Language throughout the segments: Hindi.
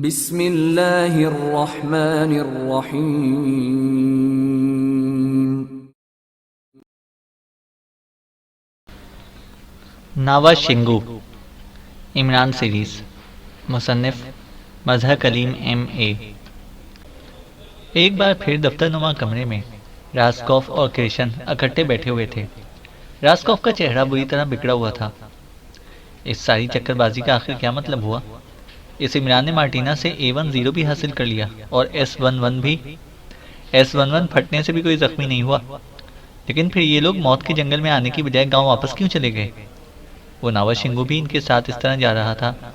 बिस्मिल्लाहिर्रहमानिर्रहीम। नावा शिंगू इमरान सीरीज़ मुसन्निफ़ मज़हर कलीम M.A। एक बार फिर दफ्तरनुमा कमरे में रास्कॉफ और क्रिशन इकट्ठे बैठे हुए थे। रास्कॉफ का चेहरा बुरी तरह बिगड़ा हुआ था। इस सारी चक्करबाजी का आखिर क्या मतलब हुआ? इस इमरान ने मार्टिना से A10 भी हासिल कर लिया और S11 भी। S11 फटने से भी कोई जख्मी नहीं हुआ, लेकिन फिर ये लोग मौत के जंगल में आने की बजाय गांव वापस क्यों चले गए? वो नावा शिंगू भी इनके साथ इस तरह जा रहा था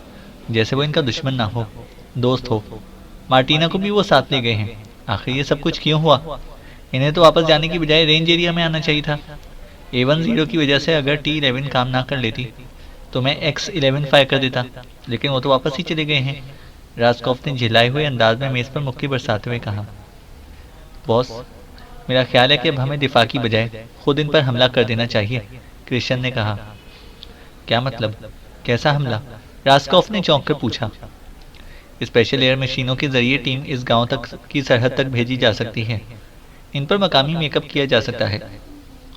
जैसे वो इनका दुश्मन ना हो, दोस्त हो। मार्टिना को भी वो साथ ले गए हैं। आखिर ये सब कुछ क्यों हुआ? इन्हें तो वापस जाने की बजाय रेंज एरिया में आना चाहिए था। A10 की वजह से अगर T11 काम ना कर लेती तो मैं X11 फायर कर देता, लेकिन वो तो वापस ही चले गए हैं। रास्कॉफ ने झिलाए हुए अंदाज में मेज़ पर मुक्की बरसाते हुए कहा, बॉस, मेरा ख्याल है कि अब हमें दिफा की बजाय खुद इन पर हमला कर देना चाहिए। क्रिश्चियन ने कहा। क्या मतलब? कैसा हमला? रास्कॉफ ने चौंक कर पूछा। स्पेशल एयर मशीनों के जरिए टीम इस गांव तक की सरहद तक भेजी जा सकती है। इन पर मकामी मेकअप किया जा सकता है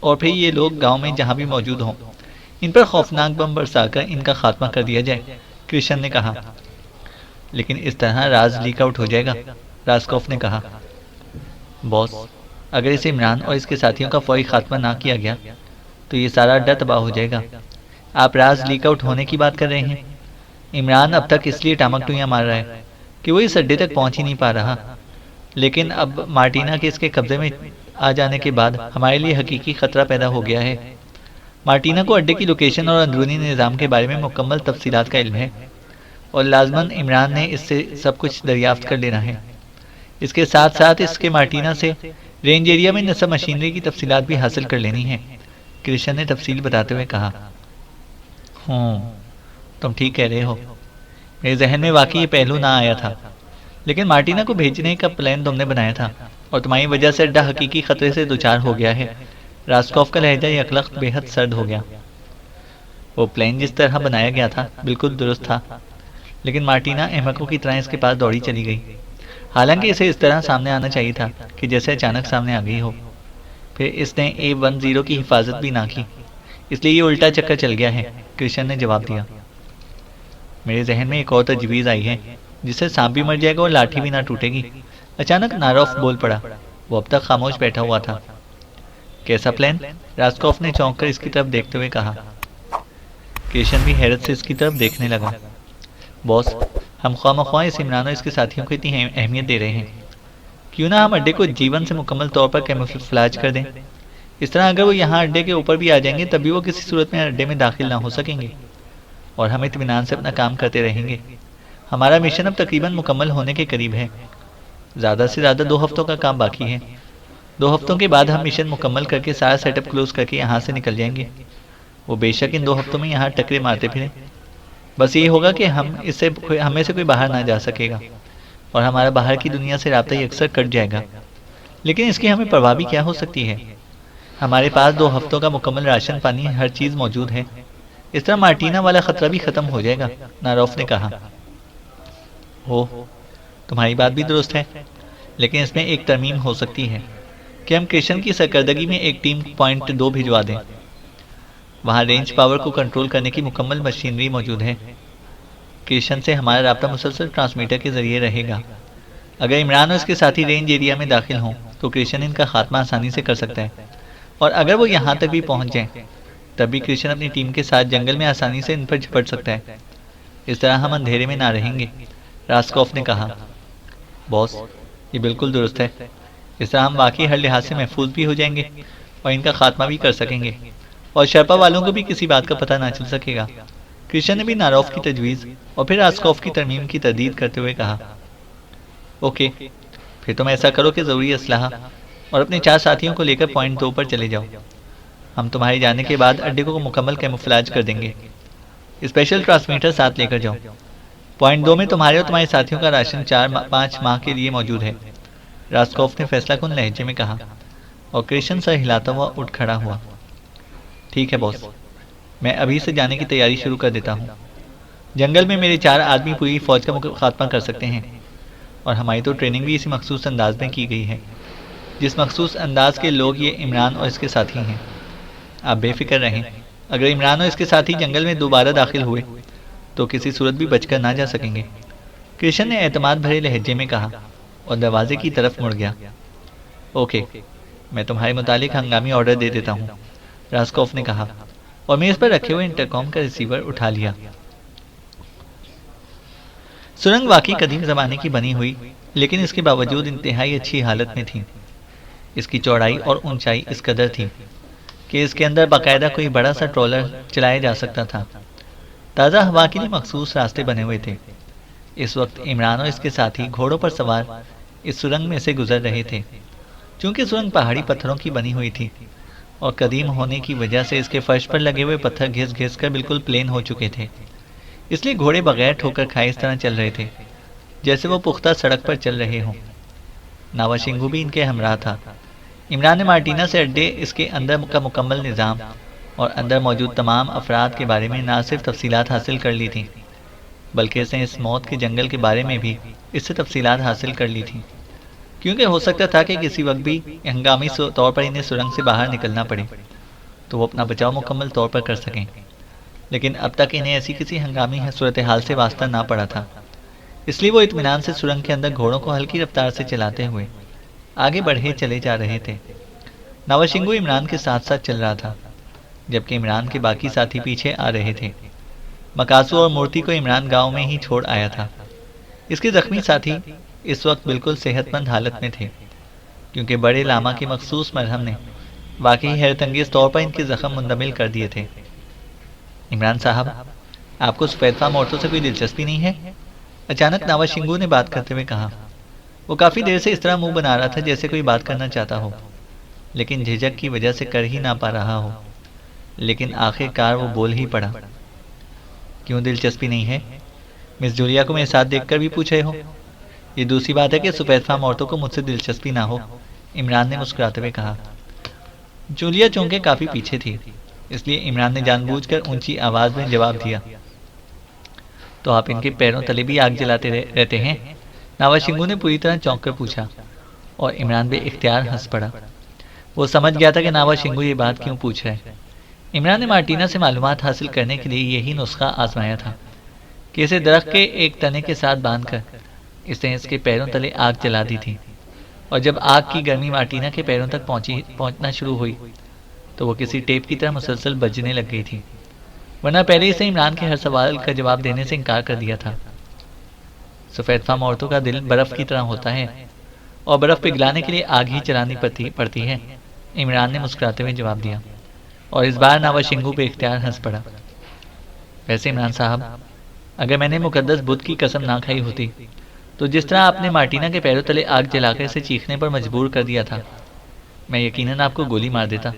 और फिर ये लोग गांव में जहां भी मौजूद हों, इन पर खौफनाक बम बरसाकर इनका खात्मा कर दिया जाए। क्रिश्चियन ने कहा। लेकिन इस तरह राज लीक आउट हो जाएगा, रास्कॉफ ने कहा। बॉस, अगर इसे इमरान और इसके साथियों का फौरी खात्मा ना किया गया तो ये सारा अड्डा तबाह हो जाएगा। आप राज लीक आउट होने की बात कर रहे हैं? इमरान अब तक इसलिए टामकटुइयां मार रहा है कि वो इस अड्डे तक पहुंच ही नहीं पा रहा, लेकिन अब मार्टिना के इसके कब्जे में आ जाने के बाद हमारे लिए हकीकी खतरा पैदा हो गया है। मार्टिना को अड्डे की लोकेशन और अंदरूनी निज़ाम के बारे में मुकम्मल तफसीलात का इल्म है और लाजमन इमरान ने इससे सब कुछ दरियाफ्त कर लेना है। इसके साथ साथ इसके मार्टिना से रेंज एरिया में नस्ब मशीनरी की तफसीलात भी हासिल कर लेनी है। क्रिश्चियन ने तफसील बताते हुए कहा। तुम ठीक कह रहे हो। मेरे जहन में वाकई ये पहलू ना आया था, लेकिन मार्टिना को भेजने का प्लान तुमने बनाया था और तुम्हारी वजह से अड्डा हकीकी खतरे से दो चार हो गया है। रास्कॉफ का लहजा यकलख्त बेहद सर्द हो गया। वो प्लान जिस तरह बनाया गया था बिल्कुल दुरुस्त था, लेकिन मार्टिना अहमकों की तरह इसके पास दौड़ी चली गई। हालांकि इसे इस तरह सामने आना चाहिए था कि जैसे अचानक सामने आ गई हो। फिर इसने A10 की हिफाजत भी ना की, इसलिए ये उल्टा चक्कर चल गया है, क्रिश्चियन ने जवाब दिया। मेरे जहन में एक और तजवीज़ आई है जिससे सांप भी मर जाएगा और लाठी भी ना टूटेगी। अचानक नारोफ बोल पड़ा। वो अब तक खामोश बैठा हुआ था। कैसा प्लान? रास्कॉफ ने चौंक कर इसकी तरफ देखते हुए कहा। क्रिश्चियन भी हैरत से इसकी तरफ देखने लगा। बॉस, हम ख्वामख्वाह इस इमरान और इसके साथियों को इतनी अहमियत दे रहे हैं, क्यों ना हम अड्डे को जीवन से मुकम्मल तौर पर कैमोफ्लेज कर दें। इस तरह अगर वो यहाँ अड्डे के ऊपर भी आ जाएंगे तब भी वो किसी सूरत में अड्डे में दाखिल ना हो सकेंगे और हम इत्मीनान से अपना काम करते रहेंगे। हमारा मिशन अब तकरीबन मुकम्मल होने के करीब है। ज़्यादा से ज़्यादा 2 हफ्तों का काम बाकी है। 2 हफ्तों के बाद हम मिशन मुकम्मल करके सारा सेटअप क्लोज करके यहाँ से निकल जाएंगे। वो बेशक इन 2 हफ्तों में यहाँ टकरे मारते फिरें, बस ये होगा कि हमें से कोई बाहर ना जा सकेगा और हमारा बाहर की दुनिया से राब्ता ही अक्सर कट जाएगा। लेकिन इसकी हमें परवाह भी क्या हो सकती है? हमारे पास 2 हफ्तों का मुकम्मल राशन पानी हर चीज़ मौजूद है। इस तरह मार्टिना वाला खतरा भी खत्म हो जाएगा, नारोफ ने कहा। ओह, तुम्हारी बात भी दुरुस्त है, लेकिन इसमें एक तरमीम हो सकती है कि हम क्रिश्चियन की सरकर्दगी में एक टीम पॉइंट 2 भिजवा दें। वहाँ रेंज पावर को कंट्रोल करने की मुकम्मल मशीनरी मौजूद है। क्रिश्चियन से हमारा राब्ता मुसलसल ट्रांसमीटर के जरिए रहेगा। अगर इमरान और इसके साथी रेंज एरिया में दाखिल हों तो क्रिश्चियन इनका खात्मा आसानी से कर सकता है, और अगर वो यहाँ तक भी पहुँच जाएं तब भी क्रिश्चियन अपनी टीम के साथ जंगल में आसानी से इन पर झपट सकता है। इस तरह हम अंधेरे में ना रहेंगे, रास्कॉफ ने कहा। बॉस, ये बिल्कुल दुरुस्त है। इस तरह हम वाकई हर लिहाज से महफूज भी हो जाएंगे और इनका खात्मा भी कर सकेंगे और शर्पा वालों को भी किसी बात का पता ना चल सकेगा। क्रिश्चियन ने भी नारोफ की तजवीज़ और फिर रास्कॉफ की तरमीम की तरदीद करते हुए कहा। ओके, फिर तुम ऐसा करो कि ज़रूरी असलहा और अपने 4 साथियों को लेकर पॉइंट 2 पर चले जाओ। हम तुम्हारे जाने के बाद अड्डे को मुकम्मल कैमोफ्लेज कर देंगे। स्पेशल ट्रांसमीटर साथ लेकर जाओ। पॉइंट 2 में तुम्हारे और तुम्हारे साथियों का राशन 4-5 माह के लिए मौजूद है, रास्कॉफ ने फैसलाकुन लहजे में कहा और क्रिश्चियन सर हिलाता हुआ उठ खड़ा हुआ। ठीक है बॉस, मैं अभी से जाने की तैयारी शुरू कर देता हूँ। जंगल में मेरे 4 आदमी पूरी फौज का खात्मा कर सकते हैं, और हमारी तो ट्रेनिंग भी इसी मखसूस अंदाज में की गई है, जिस मखसूस अंदाज के लोग ये इमरान और इसके साथी हैं। आप बेफिक्र रहें, अगर इमरान और इसके साथी जंगल में दोबारा दाखिल हुए तो किसी सूरत भी बचकर ना जा सकेंगे। कृष्ण ने एतमाद भरे लहजे में कहा और दरवाजे की तरफ मुड़ गया। ओके, मैं तुम्हारे मुतालिक हंगामी ऑर्डर दे देता हूँ, रास्कोफ ने कहा, और मेज पर रखे हुए इंटरकॉम का रिसीवर उठा लिया। सुरंग वाकई कदीम ज़माने की बनी हुई, लेकिन इसके बावजूद इंतहाई अच्छी हालत में थी। इसकी चौड़ाई और ऊंचाई इस कदर थी कि इसके अंदर बाकायदा कोई बड़ा सा ट्रॉलर चलाया जा सकता था। ताज़ा हवा के लिए मखसूस रास्ते बने हुए थे। इस वक्त इमरान और इसके साथी घोड़ों पर सवार इस सुरंग में से गुजर रहे थे। चूंकि सुरंग पहाड़ी पत्थरों की बनी हुई थी और कदीम होने की वजह से इसके फर्श पर लगे हुए पत्थर घिस घिस कर बिल्कुल प्लेन हो चुके थे, इसलिए घोड़े बगैर ठोकर खाए इस तरह चल रहे थे जैसे वो पुख्ता सड़क पर चल रहे हों। नावाशिंगू भी इनके हमराह था। इमरान ने मार्टिना से अड्डे, इसके अंदर का मुकम्मल निज़ाम और अंदर मौजूद तमाम अफराद के बारे में ना सिर्फ तफसीलात हासिल कर ली थी, बल्कि इसने इस मौत के जंगल के बारे में भी इससे तफसीलात हासिल कर ली थी, क्योंकि हो सकता था कि किसी वक्त भी हंगामी तौर पर इन्हें सुरंग से बाहर निकलना पड़े तो वो अपना बचाव मुकम्मल तौर पर कर सकें। लेकिन अब तक इन्हें ऐसी किसी हंगामी सूरत हाल से वास्ता ना पड़ा था, इसलिए वो इत्मीनान से सुरंग के अंदर घोड़ों को हल्की रफ्तार से चलाते हुए आगे बढ़े चले जा रहे थे। नावाशिंगू इमरान के साथ साथ चल रहा था, जबकि इमरान के बाकी साथी पीछे आ रहे थे। मकासू और मूर्ति को इमरान गांव में ही छोड़ आया था। इसके जख्मी साथी इस वक्त बिल्कुल सेहतमंद हालत में थे, क्योंकि बड़े लामा के मखसूस मरहम ने वाकई हैरतंगेज तौर पर इनके जख्म मुंदमिल कर दिए थे। इमरान साहब, आपको सफ़ेद फार्म औरतों से कोई दिलचस्पी नहीं है? अचानक नावाशिंगू ने बात करते हुए कहा। वो काफ़ी देर से इस तरह मुंह बना रहा था जैसे कोई बात करना चाहता हो, लेकिन झिझक की वजह से कर ही ना पा रहा हो। लेकिन आखिरकार वो बोल ही पड़ा। क्यों दिलचस्पी नहीं है? मिस जूलिया को मेरे साथ देखकर भी पूछे हो? ये दूसरी बात है कि सफ़ेद फार्म औरतों को मुझसे दिलचस्पी ना हो, इमरान ने मुस्कुराते हुए कहा। जूलिया चूंकि काफ़ी पीछे थी, इसलिए इमरान ने जानबूझकर ऊंची आवाज़ में जवाब दिया। तो आप इनके पैरों तले भी आग जलाते रहते हैं? नावाशिंगू ने पूरी तरह चौंक कर पूछा, और इमरान बे इख्तियार हंस पड़ा। वो समझ गया था कि नावाशिंगू ये बात क्यों पूछ रहा है। इमरान ने मार्टिना से मालूमात हासिल करने के लिए यही नुस्खा आजमाया था कि इसे दरख्त के एक तने के साथ बांधकर इसने इसके पैरों तले आग जला दी थी, और जब आग की गर्मी मार्टिना के पैरों तक पहुंचना शुरू हुई तो वो किसी टेप की तरह मुसलसल बजने लग गई थी, वरना पहले ही से इमरान के हर सवाल का जवाब देने से इनकार कर दिया था। सफ़ेद फार्म औरतों का दिल बर्फ़ की तरह होता है, और बर्फ़ पिघलाने के लिए आग ही चलानी पड़ती है, इमरान ने मुस्कुराते हुए जवाब दिया, और इस बार नावाशिंगू पे इख्तियार हंस पड़ा। वैसे इमरान साहब, अगर मैंने मुकद्दस बुद्ध की कसम ना खाई होती तो जिस तरह आपने मार्टिना के पैरों तले आग जलाकर इसे चीखने पर मजबूर कर दिया था, मैं यकीनन आपको गोली मार देता,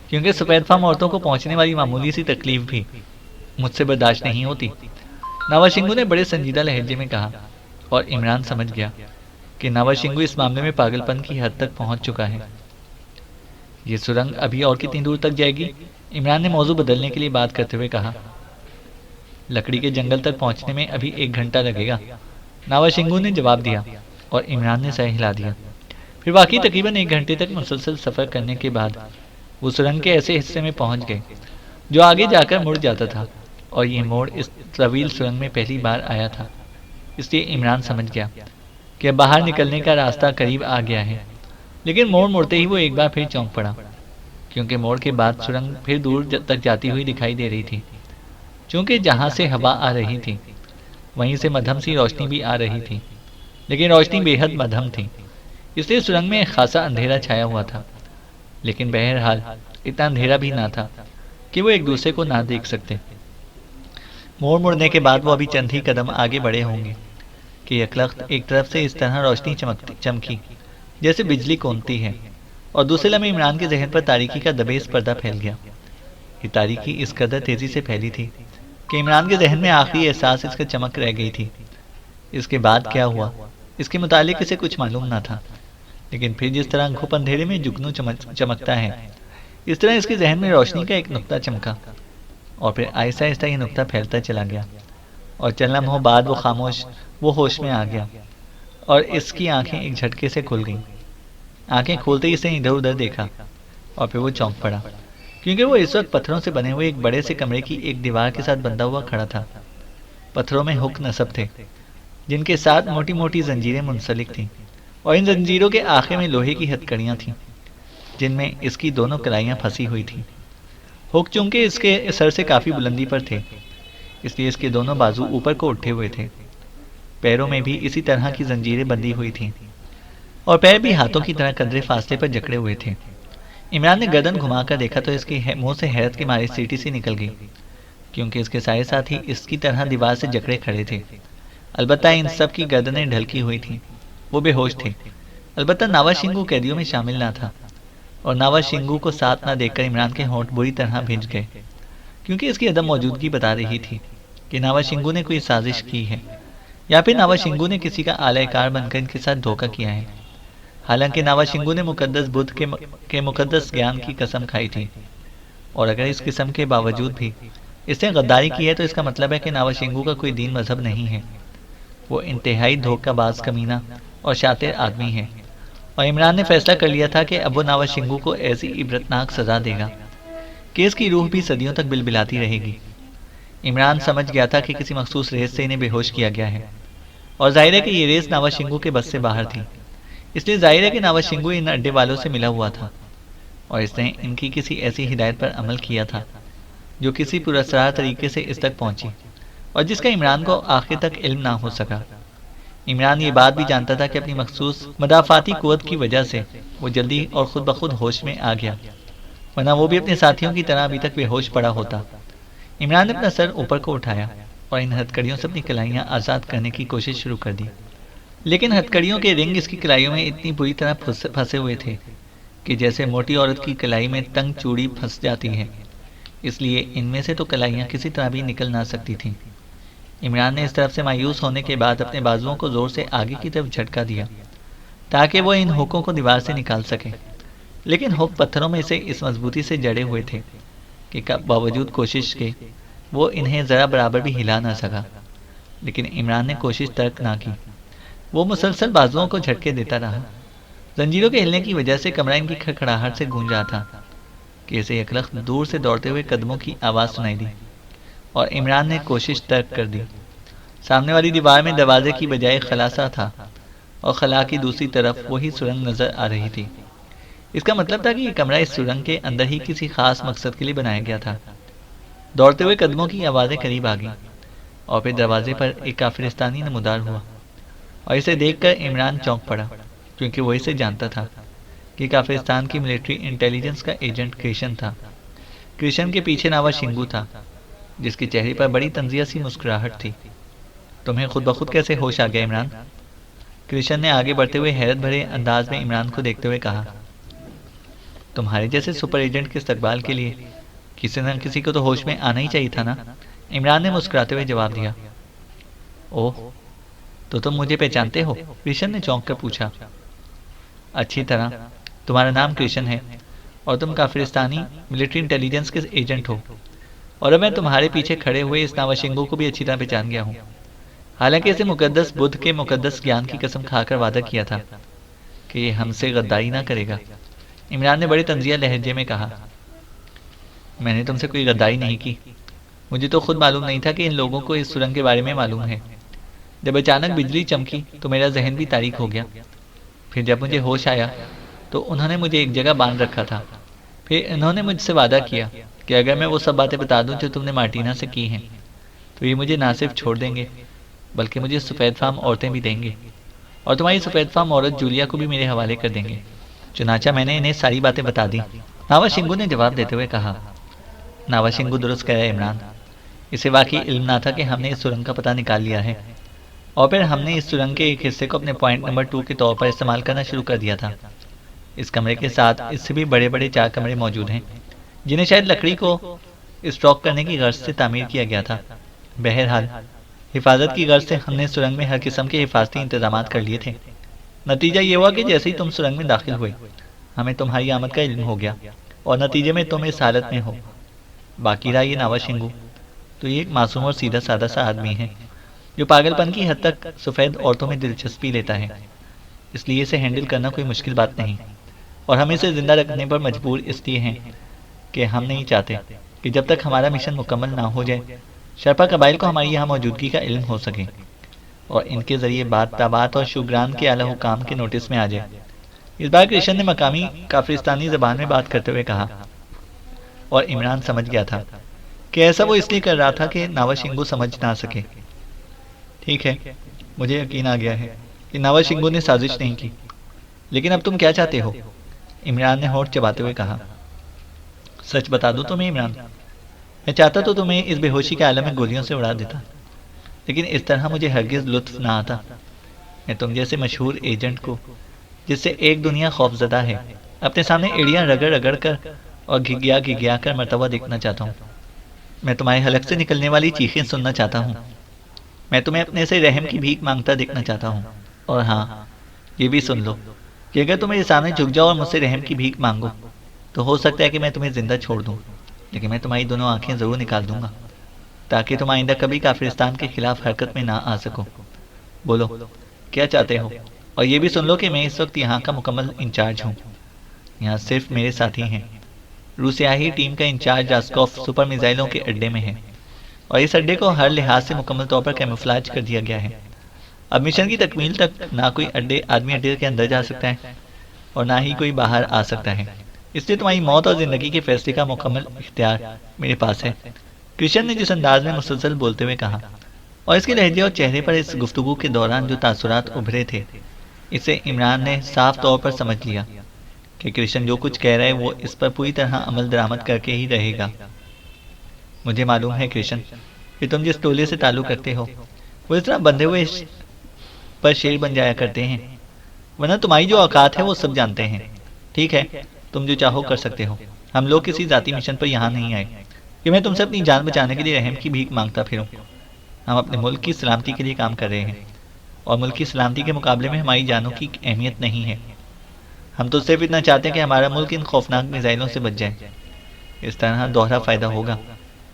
क्योंकि सफ़ेद फार्म औरतों को पहुंचने वाली मामूली सी तकलीफ भी मुझसे बर्दाश्त नहीं होती, नावाशिंगू ने बड़े संजीदा लहजे में कहा। और इमरान समझ गया कि नावाशिंगू इस मामले में पागलपन की हद तक पहुंच चुका है। ये सुरंग अभी और कितनी दूर तक जाएगी? इमरान ने मौजू बदलने के लिए बात करते हुए कहा। लकड़ी के जंगल तक पहुंचने में अभी 1 घंटा लगेगा, नावाशिंगू ने जवाब दिया, और इमरान ने सर हिला दिया। फिर बाकी तकरीबन 1 घंटे तक मुसलसल सफ़र करने के बाद वो सुरंग के ऐसे हिस्से में पहुंच गए जो आगे जाकर मुड़ जाता था, और ये मोड़ इस तवील सुरंग में पहली बार आया था, इसलिए इमरान समझ गया कि अब बाहर निकलने का रास्ता करीब आ गया है। लेकिन मोड़ मुड़ते ही वो एक बार फिर चौंक पड़ा, क्योंकि मोड़ के बाद सुरंग फिर दूर तक जाती हुई दिखाई दे रही थी। चूँकि जहाँ से हवा आ रही थी वहीं से मध्यम सी रोशनी भी आ रही थी, लेकिन रोशनी बेहद मध्यम थी, इसलिए सुरंग में एक खासा अंधेरा छाया हुआ था। लेकिन बहरहाल इतना अंधेरा भी ना था कि वो एक दूसरे को ना देख सकते। मोड़ मुड़ने के बाद वो अभी चंद ही कदम आगे बढ़े होंगे कि यकलख्त एक तरफ से इस तरह रोशनी चमकी जैसे बिजली कौनती है, और दूसरे लम्हे इमरान के जहन पर तारीकी का दबेस पर्दा फैल गया। ये तारीकी इस कदर तेजी से फैली थी कि इमरान के जहन में आखिरी एहसास इसका चमक रह गई थी। इसके बाद क्या हुआ इसके मुतालिक इसे कुछ मालूम ना था, लेकिन फिर जिस तरह घुप अंधेरे में जुगनू चमकता है, इस तरह इसके जहन में रोशनी का एक नुक्ता चमका, और फिर आहिस्ता आहिस्ता ये नुक्ता फैलता चला गया। और चंद लम्हों बाद वो होश में आ गया और इसकी आंखें एक झटके से खुल गईं। आंखें खोलते ही इसने इधर उधर देखा और फिर वो चौंक पड़ा, क्योंकि वो इस वक्त पत्थरों से बने हुए एक बड़े से कमरे की एक दीवार के साथ बंधा हुआ खड़ा था। पत्थरों में हुक नस्ब थे, जिनके साथ मोटी मोटी जंजीरें मुंसलिक थीं, और इन जंजीरों के आखिर में लोहे की हथकड़ियां थीं, जिनमें इसकी दोनों कलाइयां फंसी हुई थीं। हुक चूंकि इसके सर से काफी बुलंदी पर थे, इसलिए इसके दोनों बाजू ऊपर को उठे हुए थे। पैरों में भी इसी तरह की जंजीरें बंधी हुई थीं, और पैर भी हाथों की तरह कदरे फासले पर जकड़े हुए थे। इमरान ने गर्दन घुमाकर देखा तो इसके मुंह से हैरत के मारे सीटी सी निकल गई, क्योंकि इसके सारे साथी इसकी तरह दीवार से जकड़े खड़े थे। अलबत्ता इन सब की गर्दनें ढलकी हुई थीं, वो बेहोश थे। अलबत्ता नावा शिंगू कैदियों में शामिल ना था, और नावा शिंगू को साथ न देखकर इमरान के होंठ बुरी तरह भिंज गए, क्योंकि इसकी अदम मौजूदगी बता रही थी कि नावा शिंगू ने कोई साजिश की है, या फिर नावा शिंगू ने किसी का आलयकार बनकर इनके साथ धोखा किया है। हालांकि नावा शिंगू ने मुकद्दस बुद्ध के मुकद्दस ज्ञान की कसम खाई थी, और अगर इस किस्म के बावजूद भी इसने गद्दारी की है तो इसका मतलब है कि नावा शिंगू का कोई दीन मजहब नहीं है। वो इंतहाई धोखाबाज कमीना और शातिर आदमी है, और इमरान ने फैसला कर लिया था कि अब वो नावा शिंगू को ऐसी इबरतनाक सजा देगा कि इसकी रूह भी सदियों तक बिलबिलाती रहेगी। इमरान समझ गया था कि किसी मखसूस रेस से इन्हें बेहोश किया गया है, और जाहिर है कि ये रेस नावा शिंगू के बस से बाहर थी। इसलिए जाहिर है कि नावा शिंगू इन अड्डे वालों से मिला हुआ था, और इसने इनकी किसी ऐसी हिदायत पर अमल किया था जो किसी पुरस्कार तरीके से इस तक पहुंची, और जिसका इमरान को आखिर तक इल्म ना हो सका। इमरान ये बात भी जानता था कि अपनी मखसूस मदाफाती कुव्वत की वजह से वो जल्दी और खुद ब खुद होश में आ गया, वरना वो भी अपने साथियों की तरह अभी तक बेहोश पड़ा होता। इमरान ने अपना सर ऊपर को उठाया और इन हथकड़ियों से अपनी कलाइयाँ आज़ाद करने की कोशिश शुरू कर दी, लेकिन हथकड़ियों के रिंग इसकी कलाइयों में इतनी बुरी तरह फंसे हुए थे कि जैसे मोटी औरत की कलाई में तंग चूड़ी फंस जाती है, इसलिए इनमें से तो कलाइयाँ किसी तरह भी निकल ना सकती थीं। इमरान ने इस तरफ से मायूस होने के बाद अपने बाजुओं को जोर से आगे की तरफ झटका दिया ताकि वो इन हुकों को दीवार से निकाल सके, लेकिन हुक पत्थरों में से इस मजबूती से जड़े हुए थे कि बावजूद कोशिश के वो इन्हें ज़रा बराबर भी हिला ना सका। लेकिन इमरान ने कोशिश तर्क ना की। वो मुसलसल बाजुओं को झटके देता रहा। जंजीरों के हिलने की वजह से कमरा इनकी खड़खड़ाहट से गूंज रहा था कि इसे यकलख्त दूर से दौड़ते हुए कदमों की आवाज़ सुनाई दी, और इमरान ने कोशिश तर्क कर दी। सामने वाली दीवार में दरवाजे की बजाय खलासा था, और खला की दूसरी तरफ वही सुरंग नजर आ रही थी। इसका मतलब था कि ये कमरा इस सुरंग के अंदर ही किसी खास मकसद के लिए बनाया गया था। दौड़ते हुए कदमों की आवाज़ें करीब आ गईं, और फिर दरवाजे पर एक काफिरिस्तानी नमूदार हुआ, और इसे देखकर इमरान चौंक पड़ा, क्योंकि वो इसे जानता था कि काफिरिस्तान की मिलिट्री इंटेलिजेंस का एजेंट कृष्ण था। कृष्ण के पीछे नावा शिंगू था, जिसके चेहरे पर बड़ी तंजिया सी मुस्कुराहट थी। तुम्हें खुद ब खुद कैसे होश आ गया इमरान? कृष्ण ने आगे बढ़ते हुए हैरत भरे अंदाज में इमरान को देखते हुए कहा। तुम्हारे जैसे सुपर एजेंट के इस्तकबाल के लिए किसी न किसी को तो होश में आना ही चाहिए था ना? इमरान ने मुस्कुराते हुए जवाब दिया। ओह, तो तुम मुझे पहचानते हो? कृष्ण ने चौंक कर पूछा। अच्छी तरह। तुम्हारा नाम कृष्ण है, और तुम काफिरिस्तानी मिलिट्री इंटेलिजेंस के एजेंट हो, और अब मैं तुम्हारे पीछे खड़े हुए इस नावा शिंगू को भी अच्छी तरह पहचान गया हूँ। हालांकि इसे मुकद्दस बुद्ध के मुकद्दस ज्ञान की कसम खाकर वादा किया था कि ये हमसे गद्दारी ना करेगा। इमरान ने बड़े तंजिया लहजे में कहा। मैंने तुमसे कोई गद्दारी नहीं की। मुझे तो खुद मालूम नहीं था कि इन लोगों को इस सुरंग के बारे में मालूम है। जब अचानक बिजली चमकी तो मेरा जहन भी तारीक हो गया। फिर जब मुझे होश आया तो उन्होंने मुझे एक जगह बांध रखा था। फिर इन्होंने मुझसे वादा किया कि अगर मैं वो सब बातें बता दूं जो तुमने मार्टिना से की हैं, तो ये मुझे ना सिर्फ छोड़ देंगे, बल्कि मुझे सफ़ेद फार्म औरतें भी देंगे, और तुम्हारी सफ़ेद फार्म औरत जूलिया को भी मेरे हवाले कर देंगे। चुनाचा मैंने इन्हें सारी बातें बता दी, नावा शिंगू ने जवाब देते हुए कहा। नावा शिंगू दुरुस्त कह रहा है इमरान। इसे वाकई इल्म ना था कि हमने इस सुरंग का पता निकाल लिया है, और फिर हमने इस सुरंग के एक हिस्से को अपने पॉइंट नंबर 2 के तौर पर इस्तेमाल करना शुरू कर दिया था। इस कमरे के साथ इससे भी बड़े बड़े 4 कमरे मौजूद हैं, जिन्हें शायद लकड़ी को स्टॉक करने की गर्ज से तामीर किया गया था। बहरहाल हिफाजत की गर्ज से हमने सुरंग में हर किस्म के हिफाजती इंतजाम कर लिए थे। नतीजा ये हुआ कि जैसे ही तुम सुरंग में दाखिल हुए, हमें तुम्हारी आमद का इल्म हो गया, और नतीजे में तुम इस हालत में हो। बाकी रहा ये नावा शिंगू, तो ये एक मासूम और सीधा साधा सा आदमी है जो पागलपन की हद तक सफ़ेद औरतों में दिलचस्पी लेता है। इसलिए इसे हैंडल करना कोई मुश्किल बात नहीं, और हम इसे जिंदा रखने पर मजबूर इसलिए हैं कि हम नहीं चाहते कि जब तक हमारा मिशन मुकम्मल ना हो जाए, शर्पा कबाइल को हमारी यहाँ मौजूदगी का इल्म हो सके और इनके ज़रिए बात ताबात और शुग्रान के आला हुकाम के नोटिस में आ जाए। इस बार कृष्ण ने मकामी काफिरिस्तानी ज़बान में बात करते हुए कहा, और इमरान समझ गया था कि ऐसा वो इसलिए कर रहा था कि नावाशिंगू समझ ना सके। ठीक है, मुझे यकीन आ गया है कि नावाशिंगू ने साजिश नहीं की, लेकिन अब तुम क्या चाहते हो? इमरान ने होंठ चबाते हुए कहा। सच बता दूं तुम्हें इमरान, मैं चाहता तो तुम्हें इस बेहोशी के आलम में गोलियों से उड़ा देता, लेकिन इस तरह मुझे हरगिज लुत्फ ना आता। मैं तुम जैसे मशहूर एजेंट को, जिससे एक दुनिया खौफजदा है, अपने सामने एड़ियां रगड़ रगड़ कर और घिघिया कर मरतबा देखना चाहता हूँ। मैं तुम्हारे हलक से निकलने वाली चीखें सुनना चाहता हूँ। मैं तुम्हें अपने से रहम की भीख मांगता देखना चाहता हूँ। और हाँ, ये भी सुन लो कि अगर तुम मेरे सामने झुक जाओ और मुझसे रहम की भीख मांगो, तो हो सकता है कि मैं तुम्हें जिंदा छोड़ दूँ, लेकिन मैं तुम्हारी दोनों आंखें ज़रूर निकाल दूंगा, ताकि तुम आइंदा कभी काफिरिस्तान के खिलाफ हरकत में ना आ सको। बोलो, क्या चाहते हो? और ये भी सुन लो कि मैं इस वक्त यहाँ का मुकम्मल इंचार्ज हूँ। यहाँ सिर्फ मेरे साथी हैं। रूसियाही टीम का इंचार्ज रास्कॉफ सुपर मिसाइलों के अड्डे में है, और इस अड्डे को हर लिहाज से मुकम्मल तौर पर कैमोफ्लेज कर दिया गया है। अब मिशन की तकमील तक ना कोई आदमी अड्डे के अंदर जा सकता है और ना ही कोई बाहर आ सकता है। इसलिए तुम्हारी मौत और जिंदगी के फैसले का मुकम्मल इख्तियार मेरे पास है, कृष्ण ने जिस अंदाज में मुसलसल बोलते हुए कहा। और इसके लहजे और चेहरे पर इस गुफ्तगू के दौरान जो तासुरात उभरे थे, इसे इमरान ने साफ तौर पर समझ लिया कि कृष्ण जो कुछ कह रहा है वो इस पर पूरी तरह अमल दरामद करके ही रहेगा। मुझे मालूम है कृष्ण कि तुम जिस टोले से ताल्लुक रखते हो, वो इस तरह बंधे हुए पर शेर बन जाया करते हैं, वरना तुम्हारी जो औकात है वो सब जानते हैं। ठीक है, तुम जो चाहो कर सकते हो। हम लोग किसी जाती मिशन पर यहाँ नहीं आए कि मैं तुमसे अपनी जान बचाने के लिए रहम की भीख मांगता फिरूं। हम अपने मुल्क की सलामती के लिए काम कर रहे हैं, और मुल्क की सलामती के मुकाबले में हमारी जानों की अहमियत नहीं है। हम तो सिर्फ इतना चाहते हैं कि हमारा मुल्क इन खौफनाक मिसाइलों से बच जाए। इस तरह दोहरा फायदा होगा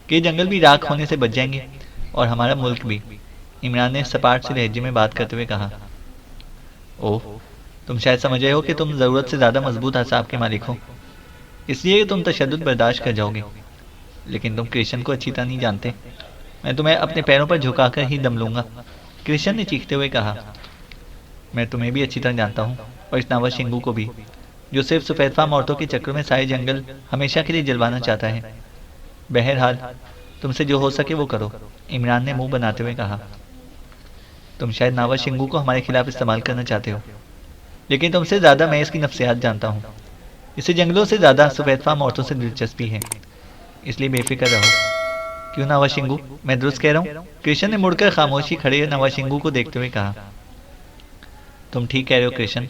कि जंगल भी राख होने से बच जाएंगे और हमारा मुल्क भी। इमरान ने सपाट से लहजे में बात करते हुए कहा। ओह, तुम शायद समझ रहे हो कि तुम ज़रूरत से ज़्यादा मजबूत असाब के मालिक हो, इसलिए तुम तशद्दुद बर्दाश्त कर जाओगे, लेकिन तुम कृष्ण को अच्छी तरह नहीं जानते। मैं तुम्हें अपने पैरों पर झुकाकर ही दम लूंगा, कृष्ण ने चीखते हुए कहा। मैं तुम्हें भी अच्छी तरह जानता हूँ, और इस नावाशिंगू को भी, जो सिर्फ सफ़ेदफाम औरतों के चक्रों में सारे जंगल हमेशा के लिए जलवाना चाहता है। बहरहाल तुमसे जो हो सके वो करो, इमरान ने मुंह बनाते हुए कहा। तुम शायद नावाशिंगू को हमारे खिलाफ इस्तेमाल करना चाहते हो, लेकिन तुमसे ज़्यादा मैं इसकी नफ्सियात जानता हूँ। इसे जंगलों से ज़्यादा सफ़ेदफाम औरतों से दिलचस्पी है, इसलिए बेफिक्र रहो। क्यों नावाशिंगू, मैं दुरुस्त कह रहा हूँ? कृष्ण ने मुड़कर खामोशी खड़े नावाशिंगू को देखते हुए कहा। तुम ठीक कह रहे हो कृष्ण,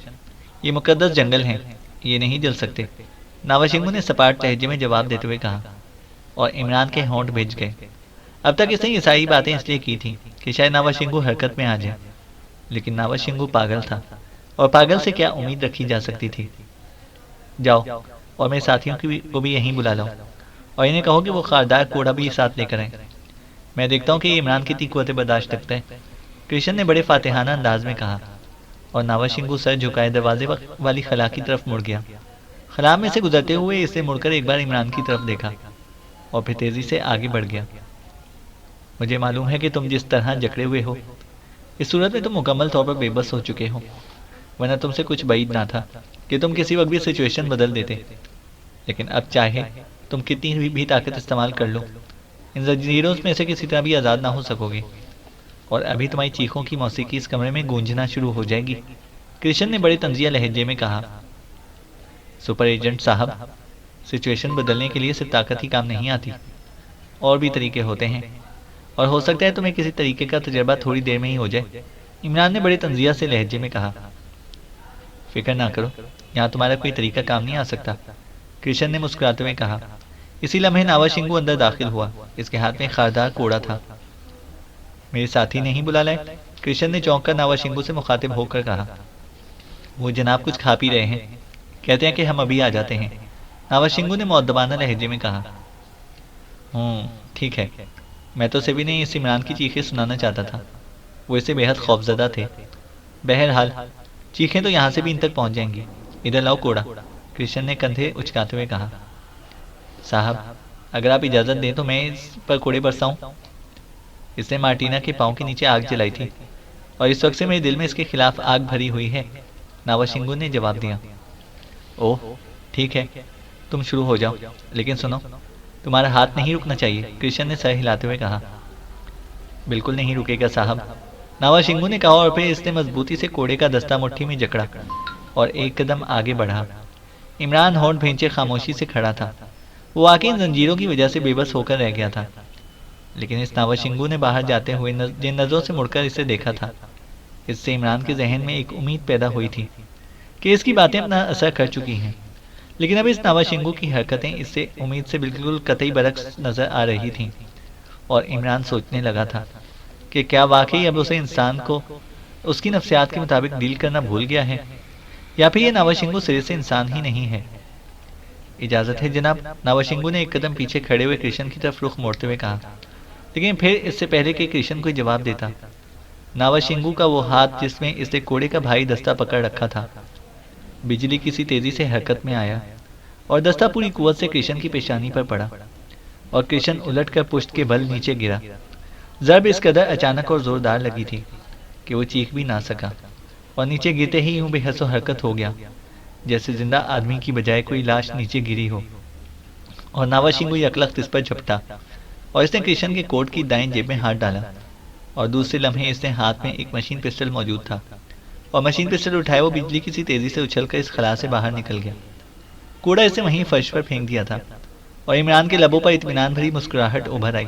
ये मुकद्दस जंगल हैं, ये नहीं जल सकते, नावाशिंगू ने सपाट लहजे में जवाब देते हुए कहा, और इमरान के होंठ भिज गए। अब तक इसने ये सारी बातें इसलिए की थी कि शायद नावाशिंगू हरकत में आ जाए, लेकिन नावाशिंगू पागल था, और पागल से क्या उम्मीद रखी जा सकती थी। जाओ और मेरे साथियों को भी यहीं बुला लो, और इन्हें कहो कि वो खारदार कोड़ा भी साथ लेकर आए। मैं देखता हूँ कि इमरान कितनी कुव्वत बर्दाश्त रखता है, कृष्ण ने बड़े फातिहाना अंदाज में कहा, और नावाशिंगू सर झुकाए दरवाजे वाली खला की तरफ मुड़ गया। खला में से गुजरते हुए इसे मुड़कर एक बार इमरान की तरफ देखा, और फिर तेजी से आगे बढ़ गया। मुझे मालूम है कि तुम जिस तरह जकड़े हुए हो, इस सूरत में तुम मुकम्मल तौर पर बेबस हो चुके हो, वरना तुमसे कुछ बैद ना था कि तुम किसी वक्त भी सिचुएशन बदल देते। लेकिन अब चाहे तुम कितनी भी ताकत इस्तेमाल कर लो, इन जंजीरों में से किसी तरह भी आज़ाद ना हो सकोगे, और अभी तुम्हारी चीखों की मौसीकी इस कमरे में गूंजना शुरू हो जाएगी, कृष्ण ने बड़े तंजिया लहजे में कहा। सुपर एजेंट साहब, सिचुएशन बदलने के लिए सिर्फ ताकत ही काम नहीं आती, और भी तरीके होते हैं, और हो सकता है तुम्हें किसी तरीके का तजर्बा थोड़ी देर में ही हो जाए, इमरान ने बड़े तंजिया से लहजे में कहा। फिक्र ना करो, यहाँ तुम्हारा कोई तरीका काम नहीं आ सकता, कृष्ण ने मुस्कुराते हुए कहा। इसी लम्हे नावाशिंगू अंदर दाखिल हुआ, इसके हाथ में खारदार कोड़ा था। मेरे साथी नहीं बुला लाए, कृष्ण ने चौंक कर नावाशिंगू से मुखातिब होकर कहा। वो जनाब कुछ खा पी रहे हैं, कहते हैं कि हम अभी आ जाते हैं, नावाशिंगू ने मुअद्दबाना लहजे में कहा। ठीक है, मैं तो सिर्फ इन्हें इस इमरान की चीखें सुनाना चाहता था, वो इससे बेहद खौफजदा थे। बहरहाल चीखें तो यहाँ से भी इन तक पहुँच जाएंगी। इधर लाओ कोड़ा, कृष्ण ने कंधे उचकाते हुए कहा। साहब, अगर आप इजाज़त दें तो मैं इस पर कोड़े बरसाऊं। इसने मार्टिना के पाँव के नीचे आग जलाई थी और इस वक्त से मेरे दिल में इसके खिलाफ आग भरी हुई है, नावाशिंगू ने जवाब दिया। ओह ठीक है, तुम शुरू हो जाओ, लेकिन सुनो, तुम्हारा हाथ नहीं रुकना चाहिए, कृष्ण ने सर हिलाते हुए कहा। बिल्कुल नहीं रुकेगा साहब, नावाशिंगू ने कहा और फिर इसने मजबूती से कोड़े का दस्ता मुट्ठी में जकड़ा और एक कदम आगे बढ़ा। इमरान होंठ भींचे खामोशी से खड़ा था। वो वाकई इन जंजीरों की वजह से बेबस होकर रह गया था, लेकिन इस नावाशिंगू ने बाहर जाते हुए जिन नज़रों से मुड़कर इसे देखा था, इससे इमरान के जहन में एक उम्मीद पैदा हुई थी कि इसकी बातें अपना असर कर चुकी हैं। लेकिन अब इस नावाशिंगू की हरकतें इससे उम्मीद से बिल्कुल कतई बरक्स नजर आ रही थीं और इमरान सोचने लगा था कि क्या वाकई अब उसे इंसान को उसकी नफ्सियात के मुताबिक डील करना भूल गया है, या फिर ये नावाशिंगू सिरे से इंसान ही नहीं है। इजाज़त है जनाब, नावाशिंगू ने एक कदम पीछे खड़े हुए कृष्ण की तरफ रुख मोड़ते हुए कहा। लेकिन फिर इससे पहले कि कृष्ण कोई जवाब देता, नावाशिंगू का वो हाथ जिसमें इसने कोड़े का भारी दस्ता पकड़ रखा था, बिजली किसी तेजी से हरकत में आया और दस्ता पूरी कुवत से कृष्ण की पेशानी पर पड़ा और कृष्ण उलटकर पुष्ट के बल नीचे गिरा। जब इस कदर अचानक और जोरदार लगी थी कि वो चीख भी ना सका और नीचे गिरते ही यूं बेहसो हरकत हो गया जैसे जिंदा आदमी की बजाय कोई लाश नीचे गिरी हो। और नावाशिंगू यकलख्त इस पर झपटा और इसने कृष्ण के कोट की दाएं जेब में हाथ डाला और दूसरे लम्हे इसने हाथ में एक मशीन पिस्टल मौजूद था और मशीन पिस्टल उठाए वो बिजली किसी तेजी से उछलकर इस खला से बाहर निकल गया। कूड़ा इसे वहीं फर्श पर फेंक दिया था और इमरान के लबों पर इत्मीनान भरी मुस्कुराहट उभर आई।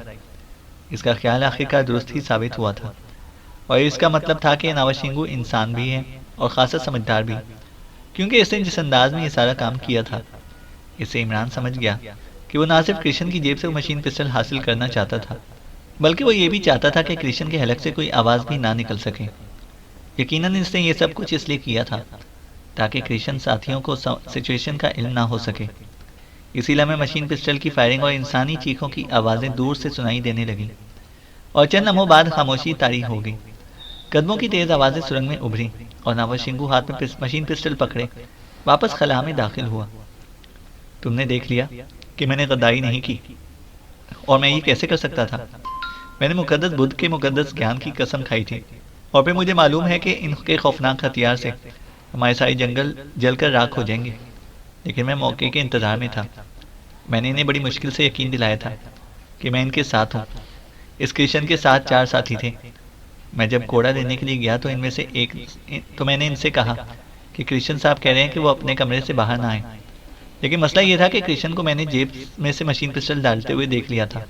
इसका ख्याल आखिरकार दुरुस्त ही साबित हुआ था और इसका मतलब था कि नावाशिंगू इंसान भी है और खासा समझदार भी, क्योंकि इसने जिस अंदाज में ये सारा काम किया था, इससे इमरान समझ गया कि वो ना सिर्फ कृष्ण की जेब से वो मशीन पिस्टल हासिल करना चाहता था, बल्कि वो ये भी चाहता था कि कृष्ण के हलक से कोई आवाज़ भी ना निकल सके। यकीनन इसने ये सब कुछ इसलिए किया था ताकि कृष्ण साथियों को सिचुएशन का इल्म ना हो सके। इसी लम्हे मशीन पिस्टल की फायरिंग और इंसानी चीखों की आवाज़ें दूर से सुनाई देने लगी और चंद लम्हों बाद खामोशी तारी हो गई। कदमों की तेज़ आवाज़ें सुरंग में उभरी और नावाशिंगू हाथ में मशीन पिस्टल पकड़े वापस खला में दाखिल हुआ। तुमने देख लिया कि मैंने गद्दारी नहीं की, और मैं ये कैसे कर सकता था? मैंने मुकद्दस बुद्ध के मुकद्दस ज्ञान की कसम खाई थी और फिर मुझे मालूम है कि इनके खौफनाक हथियार से हमारे सारे जंगल जलकर राख हो जाएंगे, लेकिन मैं मौके के इंतज़ार में था। मैंने इन्हें बड़ी मुश्किल से यकीन दिलाया था कि मैं इनके साथ हूँ। इस कृष्ण के साथ 4 साथी थे। मैं जब कोड़ा लेने के लिए गया तो इनमें से तो मैंने इनसे कहा कि कृष्ण साहब कह रहे हैं कि वो अपने कमरे से बाहर ना आए, लेकिन मसला ये था कि कृष्ण को मैंने जेब में से मशीन पिस्टल डालते हुए देख लिया था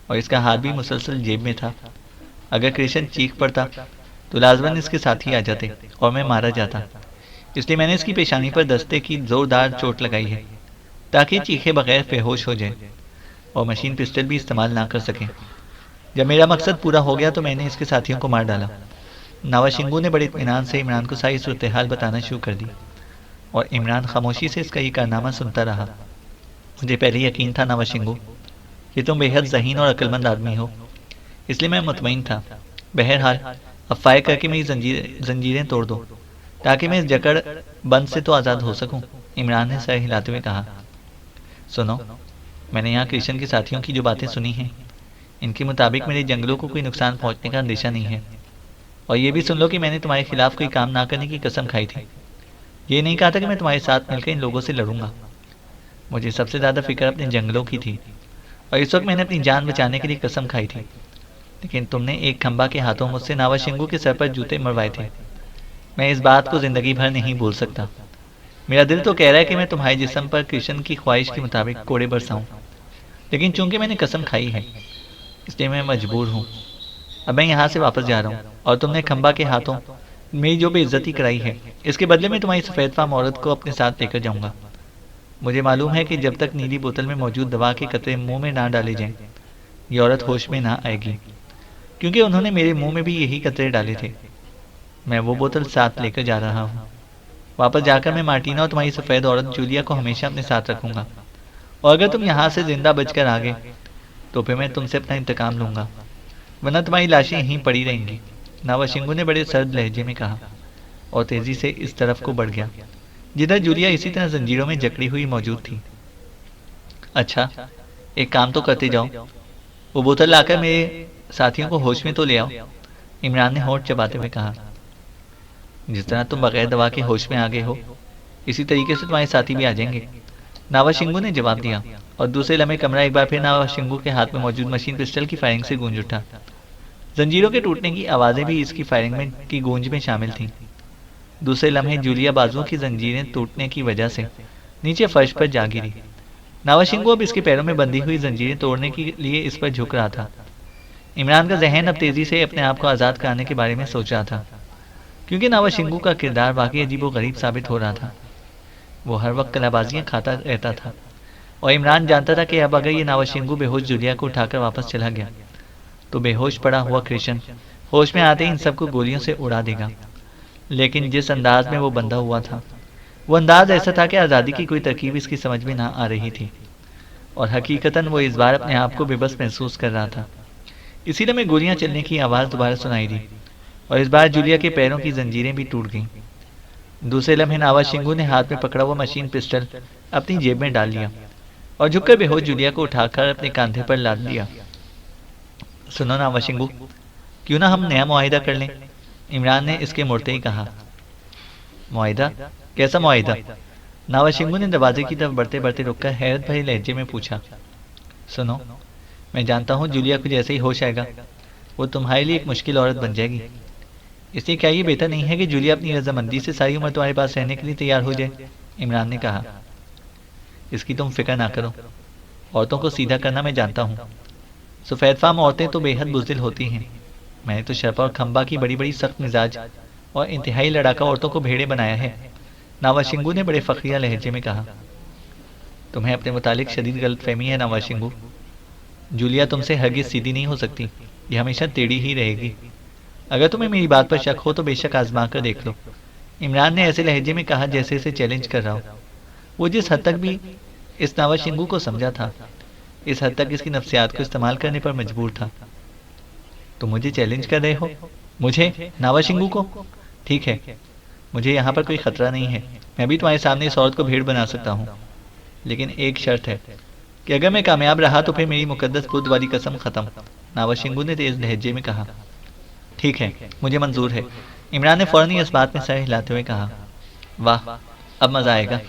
और इसका हाथ भी मुसलसल जेब में था। अगर कृष्ण चीख पड़ता तो लाजमन इसके साथी आ जाते और मैं मारा जाता, इसलिए मैंने इसकी पेशानी पर दस्ते की जोरदार चोट लगाई है ताकि चीखे बगैर बेहोश हो जाए और मशीन पिस्टल भी इस्तेमाल ना कर सके। जब मेरा मकसद पूरा हो गया तो मैंने इसके साथियों को मार डाला। नावाशिंगू ने बड़े इत्मीनान से इमरान को सारी सूरत हाल बताना शुरू कर दी और इमरान खामोशी से इसका ये कारनामा सुनता रहा। मुझे पहले यकीन था नावाशिंगू कि तुम बेहद ज़हीन और अक्लमंद आदमी हो, इसलिए मैं मुतमईन था। बहरहाल अब फायर करके मेरी जंजीरें तोड़ दो ताकि मैं इस जकड़ बंद से तो आज़ाद हो सकूं। इमरान ने सर हिलाते हुए कहा। सुनो, मैंने यहाँ कृष्ण के साथियों की जो बातें सुनी हैं, इनके मुताबिक मेरे जंगलों को कोई नुकसान पहुँचने का अंदेशा नहीं है। और ये भी सुन लो कि मैंने तुम्हारे खिलाफ कोई काम ना करने की कसम खाई थी। ये नहीं कहा था कि मैं तुम्हारे साथ मिलकर इन लोगों से लड़ूंगा। मुझे सबसे ज़्यादा फिक्र अपने जंगलों की थी और इस वक्त मैंने अपनी जान बचाने के लिए कसम खाई थी, लेकिन तुमने एक खंबा के हाथों मुझसे नावाशिंगू के सर पर जूते मरवाए थे। मैं इस बात को ज़िंदगी भर नहीं भूल सकता। मेरा दिल तो कह रहा है कि मैं तुम्हारे जिस्म पर कृष्ण की ख्वाहिश के मुताबिक कोड़े बरसाऊं, लेकिन चूंकि मैंने कसम खाई है इसलिए मैं मजबूर हूँ। अब मैं यहाँ से वापस जा रहा हूँ और तुमने खंबा के हाथों मेरी जो बेइज्जती कराई है, इसके बदले में तुम्हारी सफ़ेद फाम औरत को अपने साथ लेकर जाऊँगा। मुझे मालूम है कि जब तक नीली बोतल में मौजूद दवा के कतरे मुंह में ना डाले जाएं, ये औरत होश में ना आएगी, क्योंकि उन्होंने मेरे मुंह में भी यही कतरे डाले थे। मैं वो बोतल साथ लेकर जा रहा हूँ। वापस जाकर मैं मार्टिना और तुम्हारी सफ़ेद औरत जूलिया को हमेशा अपने साथ रखूँगा, और अगर तुम यहाँ से जिंदा बचकर आ गए तो फिर मैं तुमसे अपना इंतकाम लूँगा, वरना तुम्हारी लाशें यहीं पड़ी रहेंगी नावाशिंगू ने बड़े सर्द लहजे में कहा और तेजी से इस तरफ को बढ़ गया जिधर जूलिया इसी तरह जंजीरों में जकड़ी हुई मौजूद थी। अच्छा, एक काम तो करते जाओ, वो बोतल लाकर मेरे साथियों को होश में तो ले आओ, इमरान ने होंठ चबाते हुए कहा। जिस तरह तुम बगैर दवा के होश में आ गए हो, इसी तरीके से तुम्हारे साथी भी आ जाएंगे, नावाशिंगू ने जवाब दिया। और दूसरे लम्हे कमरा एक बार फिर नावाशिंगू के हाथ में मौजूद मशीन पिस्टल की फायरिंग से गूंज उठा। जंजीरों के टूटने की आवाज़ें भी इसकी फायरिंग में की गूंज में शामिल थीं। दूसरे लम्हे जूलिया बाजुओं की जंजीरें टूटने की वजह से नीचे फर्श पर जा गिरी। नावाशिंगू अब इसके पैरों में बंधी हुई जंजीरें तोड़ने के लिए इस पर झुक रहा था। इमरान का जहन अब तेजी से अपने आप को आज़ाद कराने के बारे में सोच रहा था, क्योंकि नावाशिंगू का किरदार वाकई अजीबोगरीब साबित हो रहा था। वो हर वक्त कलाबाजियाँ खाता रहता था और इमरान जानता था कि अब अगर ये नावाशिंगू बेहोश जूलिया को उठाकर वापस चला गया तो बेहोश पड़ा हुआ कृष्ण होश में आते ही इन सबको गोलियों से उड़ा देगा। लेकिन जिस अंदाज में वो बंधा हुआ था, वो अंदाज ऐसा था कि आज़ादी की कोई तरकीब इसकी समझ में ना आ रही थी और हकीकतन वो इस बार अपने आप को बेबस महसूस कर रहा था। इसीलिए में गोलियां चलने की आवाज़ दोबारा सुनाई दी और इस बार जूलिया के पैरों की जंजीरें भी टूट गईं। दूसरे लम्हे नावाशिंगू ने हाथ में पकड़ा हुआ मशीन पिस्टल अपनी जेब में डाल लिया और झुककर बेहोश जूलिया को उठाकर अपने कंधे पर लाद लिया। सुनो नावाशिंगू, क्यों ना हम नया मुआहिदा कर लें, इमरान ने इसके मुड़ते ही कहा। मुआहिदा? कैसा मुआहिदा? नावाशिंगू ने दरवाजे की तरफ बढ़ते बढ़ते रुककर हैरत भरे लहजे में पूछा। सुनो, मैं जानता हूँ जूलिया को जैसे ही होश आएगा वो तुम्हारे लिए एक मुश्किल औरत बन जाएगी, इसलिए क्या ये बेहतर नहीं है कि जूलिया अपनी रजामंदी से सारी उम्र तुम्हारे पास रहने के लिए तैयार हो जाए, इमरान ने कहा। इसकी तुम फिक्र ना करो, औरतों को सीधा करना मैं जानता हूँ। सफ़ेद फाम औरतें तो बेहद बुज़दिल होती हैं। मैंने तो शरफा और खंबा की बड़ी बड़ी सख्त मिजाज और इंतहाई लड़ाका औरतों को भेड़े बनाया है, नावाशिंगू ने बड़े फ़ख्रिया लहजे में कहा। तुम्हें अपने मुतालिक शदीद गलतफहमी है नावाशिंगू। जूलिया तुमसे हरगिज़ सीधी नहीं हो सकती, ये हमेशा टेढ़ी ही रहेगी। अगर तुम्हें मेरी बात पर शक हो तो बेशक आजमा कर देख लो, इमरान ने ऐसे लहजे में कहा जैसे इसे चैलेंज कर रहा हो। वो जिस हद तक भी इस नावाशिंगू को समझा था, इस हद तक इसकी नफ्सियात को इस्तेमाल करने पर मजबूर था। तो मुझे चैलेंज कर रहे हो? मुझे, नावाशिंगू को? ठीक है, मुझे यहाँ पर कोई खतरा नहीं है, मैं भी तुम्हारे सामने इस औरत को भेड़ बना सकता हूँ, लेकिन एक शर्त है कि अगर मैं कामयाब रहा तो फिर मेरी मुकद्दस खुद वाली कसम खत्म, नावाशिंगू ने तेज लहजे में कहा। ठीक है, मुझे मंजूर है, इमरान ने फौरन ही इस बात में सर हिलाते हुए कहा। वाह, अब मज़ा आएगा।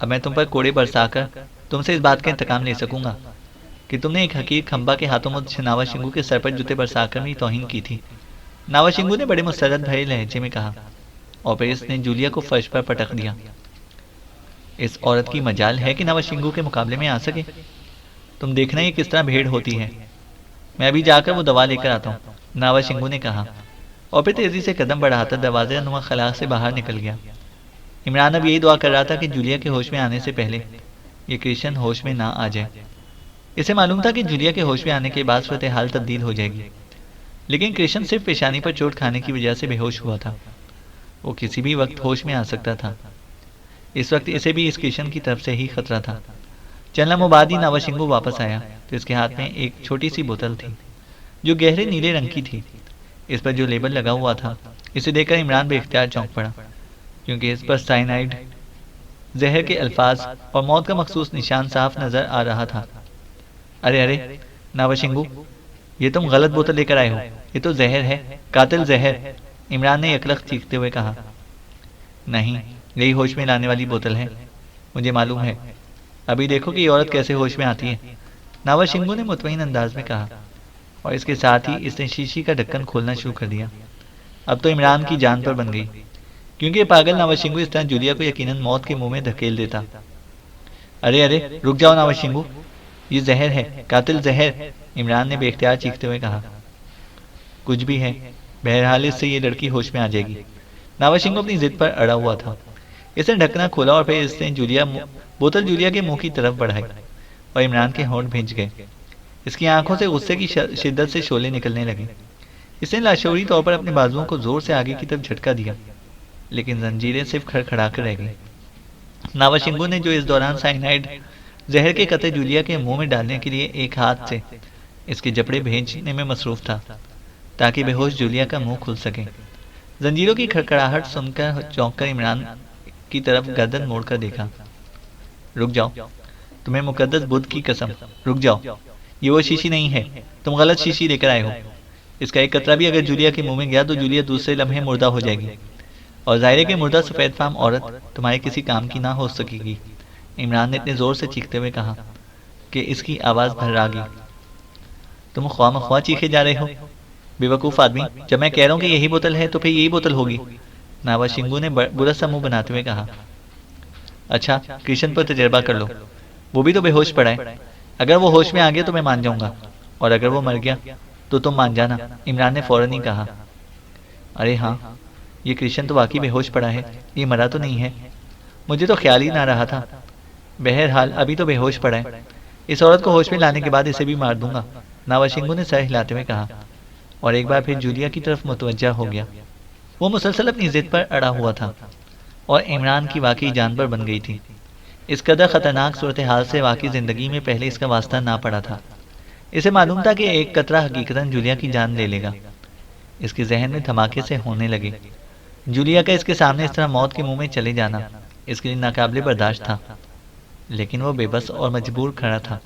अब मैं तुम पर कोड़े बरसाकर तुमसे इस बात का इंतकाम ले सकूंगा कि तुमने एक हकीर खंबा के हाथों में नावाशिंगू के सर पर जूते बरसाकर मेरी तौहीन की थी, नावाशिंगू ने बड़े मुस्तरद भरे लहजे में कहा और फिर इसने जूलिया को फर्श पर पटक दिया। इस औरत की मजाल है कि नावाशिंगू के मुकाबले में आ सके। तुम देखना ये किस तरह भेड़ होती है। मैं अभी जाकर वो दवा लेकर आता हूँ, नावाशिंगू ने कहा और फिर तेजी से कदम बढ़ाकर दरवाजे नुमा खला से बाहर निकल गया। इमरान अब यही दुआ कर रहा था कि जूलिया के होश में आने से पहले ये कृष्ण होश में ना आ जाए। इसे मालूम था कि जूलिया के होश में आने के बाद सूरत हाल तब्दील हो जाएगी, लेकिन कृष्ण सिर्फ पेशानी पर चोट खाने की वजह से बेहोश हुआ था। वो किसी भी वक्त होश में आ सकता था। इस वक्त इसे भी इस कृष्ण की तरफ से ही खतरा था। चंद लम्हों बाद ही नावाशिंगू वापस आया तो इसके हाथ में एक छोटी सी बोतल थी जो गहरे नीले रंग की थी। इस पर जो लेबल लगा हुआ था, इसे देखकर इमरान बेख्तियार चौंक पड़ा, क्योंकि इस पर साइनाइड, जहर के अल्फाज और मौत का मखसूस निशान साफ नजर आ रहा था। अरे अरे नावाशिंगू, ये तुम गलत बोतल लेकर आए हो, ये तो जहर है, कातिल जहर, इमरान ने यकलख चीखते हुए कहा। नहीं, यही होश में लाने वाली बोतल है, मुझे मालूम है। अभी देखो कि ये औरत कैसे होश में आती है, नावाशिंगू ने मुतमईन अंदाज में कहा और इसके साथ ही इसने शीशी का ढक्कन खोलना शुरू कर दिया। अब तो इमरान की जान पर बन गई, क्योंकि पागल नावाशिंगू इस तरह जूलिया को यकीनन मौत के मुंह में धकेल देता। अरे अरे रुक जाओ नावाशिंगू, ये जहर है, कातिल जहर, इमरान ने बेख्तियार चीखते हुए कहा। कुछ भी है, बहरहाल इससे ये लड़की होश में आ जाएगी, नावाशिंगू अपनी जिद पर अड़ा हुआ था। इसने ढक्कना खोला और फिर इसने बोतल जूलिया के मुंह की तरफ बढ़ाई और इमरान के होंठ भींच गए। इसकी आंखों से गुस्से की शिद्दत से शोले निकलने लगे। इसने लाशौरी तौर पर अपने बाजुओं को जोर से आगे की तरफ झटका दिया, लेकिन जंजीरें सिर्फ खड़खड़ा कर रह गई। नावाशिंगू ने जो इस दौरान साइनाइड जहर के कतरे जूलिया के मुंह में डालने के लिए एक हाथ से इसके जबड़े भेजने में मसरूफ था, ताकि बेहोश जूलिया का मुंह खुल सके। जंजीरों की खड़खड़ाहट सुनकर चौंककर इमरान की तरफ गर्दन मोड़कर देखा। रुक जाओ, तुम्हें मुकद्दस बुद्ध की कसम, रुक जाओ। ये वो शीशी नहीं है, तुम गलत शीशी लेकर आए हो। इसका एक कतरा भी अगर जूलिया के मुंह में गया तो जूलिया दूसरे लम्हे मुर्दा हो जाएगी, और जाहिर है कि मुर्दा सफेद फार्म औरत तुम्हारे किसी काम की ना हो सकेगी। इमरान ने इतने जोर से चीखते हुए कहा कि इसकी आवाज भर्रा गई। तुम ख्वामख्वाह चीखे जा रहे हो, बेवकूफ आदमी। जब मैं कह रहा हूँ कि यही बोतल है तो फिर यही बोतल होगी, नावाशिंगू ने बुरा सा मुंह बनाते हुए कहा। अच्छा, कृष्ण पर तजर्बा कर लो, वो भी तो बेहोश पड़ा है। अगर वो होश में आ गया तो मैं मान जाऊंगा, और अगर वो मर गया तो तुम मान जाना, इमरान ने फौरन ही कहा। अरे हाँ, ये कृष्ण तो वाकई बेहोश पड़ा है, ये मरा तो नहीं है। मुझे तो ख्याल ही ना रहा था। बहरहाल अभी तो बेहोश पड़ा है, इस औरत को होश में लाने के बाद इसे भी मार दूंगा, नावाशिंगू ने सर हिलाते हुए कहा, और एक बार फिर जूलिया की तरफ मुतवज्जा हो गया। वो मुसलसल अपनी जिद पर अड़ा हुआ था, और इमरान की वाकई जानवर बन गई थी। इस कदर खतरनाक सूरत हाल से वाकई जिंदगी में पहले इसका वास्ता ना पड़ा था। इसे मालूम था कि एक कतरा हकीकतन जूलिया की जान ले लेगा। इसके जहन में धमाके से होने लगे। जूलिया का इसके सामने इस तरह मौत के मुंह में चले जाना इसके लिए नाकाबिले बर्दाश्त था, लेकिन वो बेबस और मजबूर खड़ा था।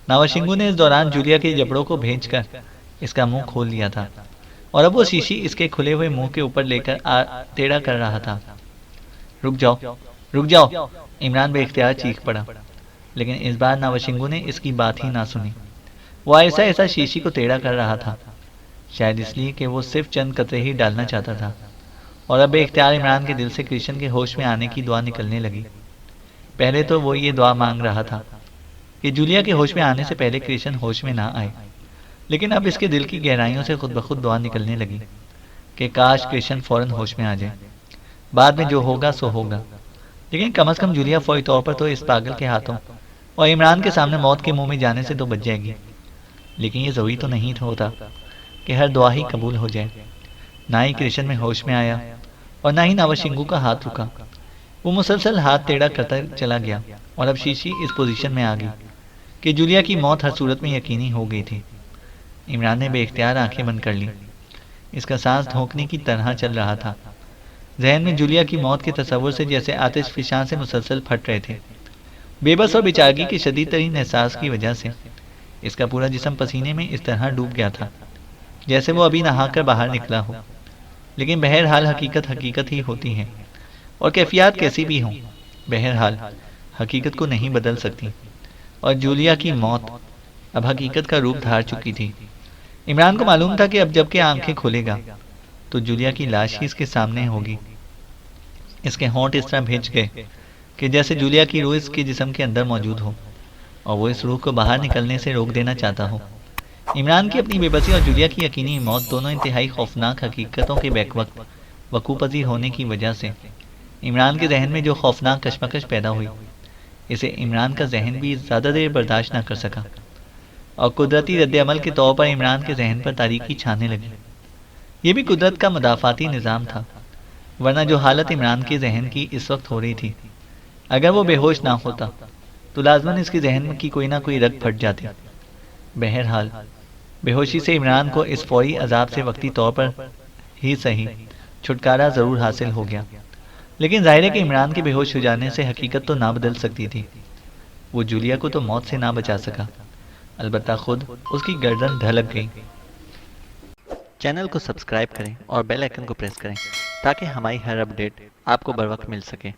नावाशिंगू ने इस दौरान जूलिया के जबड़ों को भेजकर इसका मुंह खोल लिया था, और अब वो शीशी इसके खुले हुए मुंह के ऊपर लेकर टेढ़ा कर रहा था। रुक जाओ, रुक जाओ, इमरान बेख्तियार चीख पड़ा, लेकिन इस बार नावाशिंगू ने इसकी बात ही ना सुनी। वो ऐसा ऐसा शीशी को टेढ़ा कर रहा था, शायद इसलिए कि वो सिर्फ चंद कतरे ही डालना चाहता था, और अब बेख्तियार इमरान के दिल से कृष्ण के होश में आने की दुआ निकलने लगी। पहले तो वो ये दुआ मांग रहा था कि जूलिया के होश में आने से पहले कृष्ण होश में ना आए, लेकिन अब इसके दिल की गहराइयों से खुद ब खुद दुआ निकलने लगी कि काश कृष्ण फौरन होश में आ जाए। बाद में जो होगा सो होगा, लेकिन कम से कम जूलिया फौरी तौर पर तो इस पागल के हाथों और इमरान के सामने मौत के मुंह में जाने से तो बच जाएगी। लेकिन ये जरूरी तो नहीं होता कि हर दुआ ही कबूल हो जाए। ना ही कृष्ण में होश में आया, और ना ही नावाशिंगू का हाथ रुका। वो मुसलसल हाथ टेढ़ा करता चला गया, और अब शीशी इस पोजीशन में आ गई कि जूलिया की मौत हर सूरत में यकीनी हो गई थी। इमरान ने बेख्तियार आंखें बंद कर ली। इसका सांस धोंकने की तरह चल रहा था। जहन में जूलिया की मौत के तस्वुर से जैसे आतिश फिशां से मुसलसल फट रहे थे। बेबस और बेचारगी के शदीद तरीन एहसास की वजह से इसका पूरा जिस्म पसीने में इस तरह डूब गया था जैसे वो अभी नहाकर बाहर निकला हो। लेकिन बहरहाल हकीकत हकीकत ही होती है, और कैफियत कैसी भी हो, बहरहाल हकीकत को नहीं बदल सकती। और जूलिया की मौत अब हकीकत का रूप धार चुकी थी। इमरान को मालूम था कि अब जबकि आंखें खोलेगा तो जूलिया की लाश ही इसके सामने होगी। इसके होंठ इस तरह भेज गए कि जैसे जूलिया की रूह इसके जिस्म के अंदर मौजूद हो, और वो इस रूह को बाहर निकलने से रोक देना चाहता हो। इमरान की अपनी बेबसी और जूलिया की यकीनी मौत दोनों इंतहाई खौफनाक हकीकतों के बैकवक्त वकूपजी होने की वजह से इमरान के जहन में जो खौफनाक कशमकश पैदा हुई, इसे इमरान का जहन भी ज़्यादा देर बर्दाश्त न कर सका, और कुदरती रद्द-ए-अमल के तौर पर इमरान के जहन पर तारीकी छाने लगी। ये भी कुदरत का मुदाफ़ाती निज़ाम था, वरना जो हालत इमरान के जहन की इस वक्त हो रही थी, अगर वो बेहोश ना होता तो लाजमन इसके जहन की कोई ना कोई रग फट जाती। बहरहाल बेहोशी से इमरान को इस फौरी अजाब से वक्ती तौर पर ही सही छुटकारा ज़रूर हासिल हो गया, लेकिन जाहिर है कि इमरान के बेहोश हो जाने से हकीकत तो ना बदल सकती थी। वो जूलिया को तो मौत से ना बचा सका, अलबत्ता खुद उसकी गर्दन ढलक गई। चैनल को सब्सक्राइब करें और बेल आइकन को प्रेस करें ताकि हमारी हर अपडेट आपको बर वक्त मिल सके।